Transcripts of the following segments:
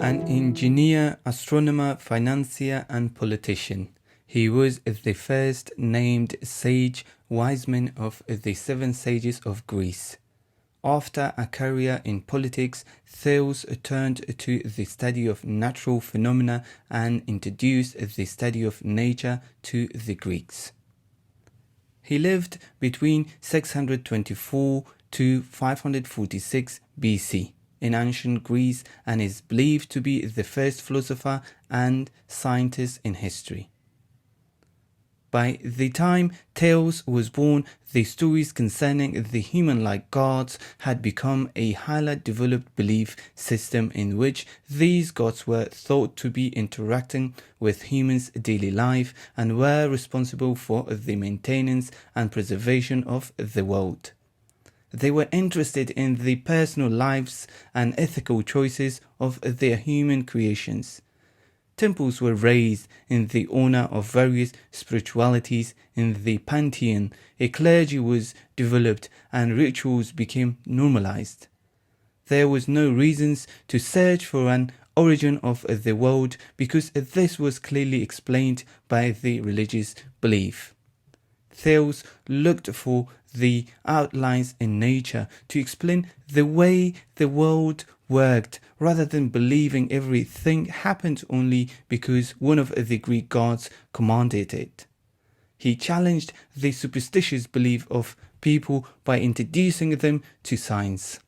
An engineer, astronomer, financier and politician. He was the first named sage wise man of the 7 sages of Greece. After a career in politics, Thales turned to the study of natural phenomena and introduced the study of nature to the Greeks. He lived between 624 to 546 BC in ancient Greece and is believed to be the first philosopher and scientist in history. By the time Thales was born, the stories concerning the human-like gods had become a highly developed belief system in which these gods were thought to be interacting with humans' daily life and were responsible for the maintenance and preservation of the world. They were interested in the personal lives and ethical choices of their human creations. Temples were raised in the honor of various spiritualities in the pantheon, a clergy was developed, and rituals became normalized. There was no reasons to search for an origin of the world because this was clearly explained by the religious belief. Thales looked for the outlines in nature to explain the way the world worked, rather than believing everything happened only because one of the Greek gods commanded it. He challenged the superstitious belief of people by introducing them to science.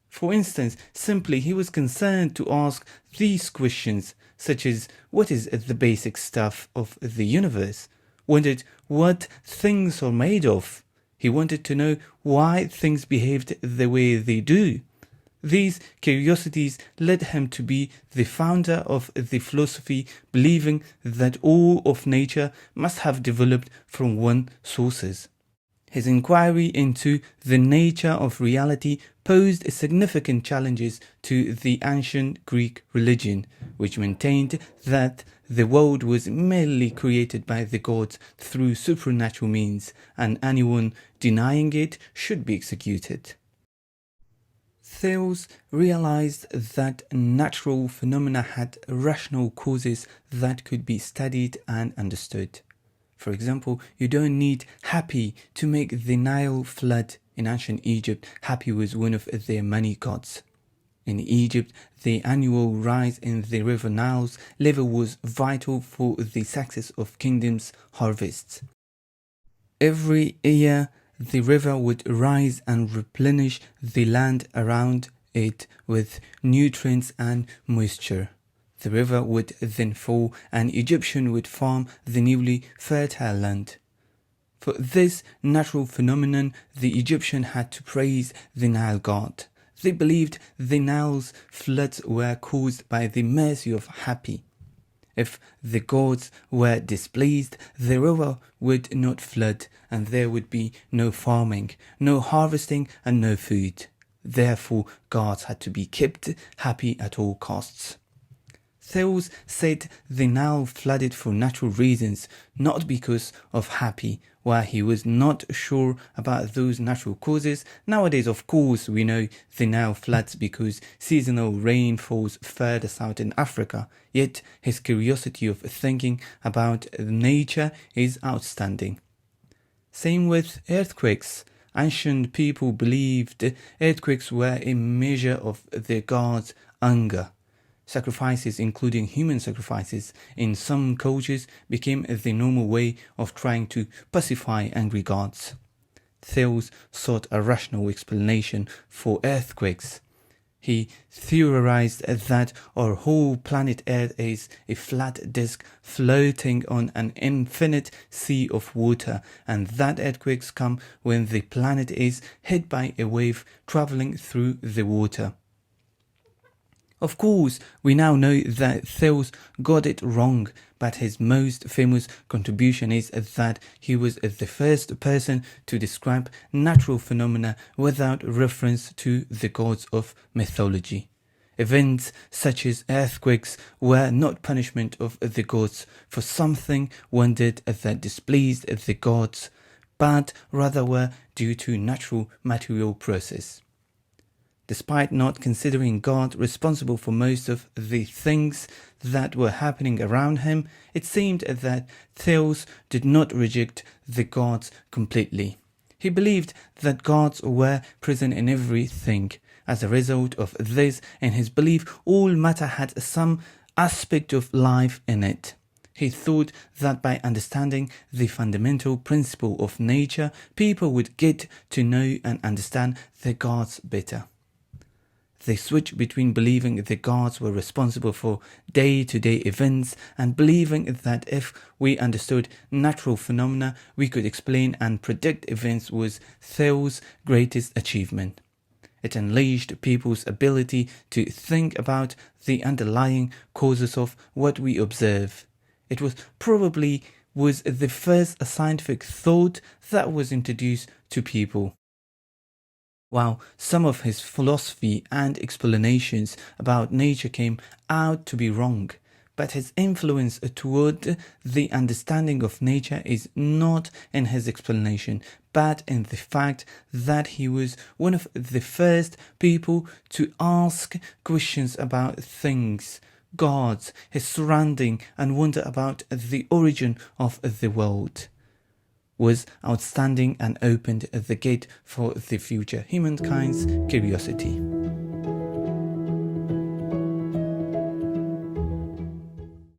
For instance, simply he was concerned to ask these questions, such as what is the basic stuff of the universe? Wondered what things are made of. He wanted to know why things behaved the way they do. These curiosities led him to be the founder of the philosophy, believing that all of nature must have developed from one sources. His inquiry into the nature of reality posed significant challenges to the ancient Greek religion, which maintained that the world was merely created by the gods through supernatural means, and anyone denying it should be executed. Thales realized that natural phenomena had rational causes that could be studied and understood. For example, you don't need Hapi to make the Nile flood. In ancient Egypt, Hapi was one of their many gods. In Egypt, the annual rise in the river Nile's level was vital for the success of kingdoms' harvests. Every year, the river would rise and replenish the land around it with nutrients and moisture. The river would then fall and Egyptians would farm the newly fertile land. For this natural phenomenon, the Egyptians had to praise the Nile god. They believed the Nile's floods were caused by the mercy of Hapi. If the gods were displeased, the river would not flood, and there would be no farming, no harvesting, and no food. Therefore, gods had to be kept happy at all costs. Thales said the Nile flooded for natural reasons, not because of Hapi, while he was not sure about those natural causes. Nowadays, of course, we know the Nile floods because seasonal rain falls further south in Africa, yet his curiosity of thinking about nature is outstanding. Same with earthquakes. Ancient people believed earthquakes were a measure of their god's anger. Sacrifices, including human sacrifices, in some cultures became the normal way of trying to pacify angry gods. Thales sought a rational explanation for earthquakes. He theorized that our whole planet Earth is a flat disk floating on an infinite sea of water, and that earthquakes come when the planet is hit by a wave traveling through the water. Of course, we now know that Thales got it wrong, but his most famous contribution is that he was the first person to describe natural phenomena without reference to the gods of mythology. Events such as earthquakes were not punishment of the gods for something one did that displeased the gods, but rather were due to natural material process. Despite not considering God responsible for most of the things that were happening around him, it seemed that Thales did not reject the gods completely. He believed that gods were present in everything. As a result of this, in his belief, all matter had some aspect of life in it. He thought that by understanding the fundamental principle of nature, people would get to know and understand the gods better. The switch between believing the gods were responsible for day-to-day events and believing that if we understood natural phenomena, we could explain and predict events was Thales' greatest achievement. It unleashed people's ability to think about the underlying causes of what we observe. It was probably the first scientific thought that was introduced to people. While some of his philosophy and explanations about nature came out to be wrong, but his influence toward the understanding of nature is not in his explanation, but in the fact that he was one of the first people to ask questions about things, gods, his surrounding, and wonder about the origin of the world. Was outstanding and opened the gate for the future humankind's curiosity.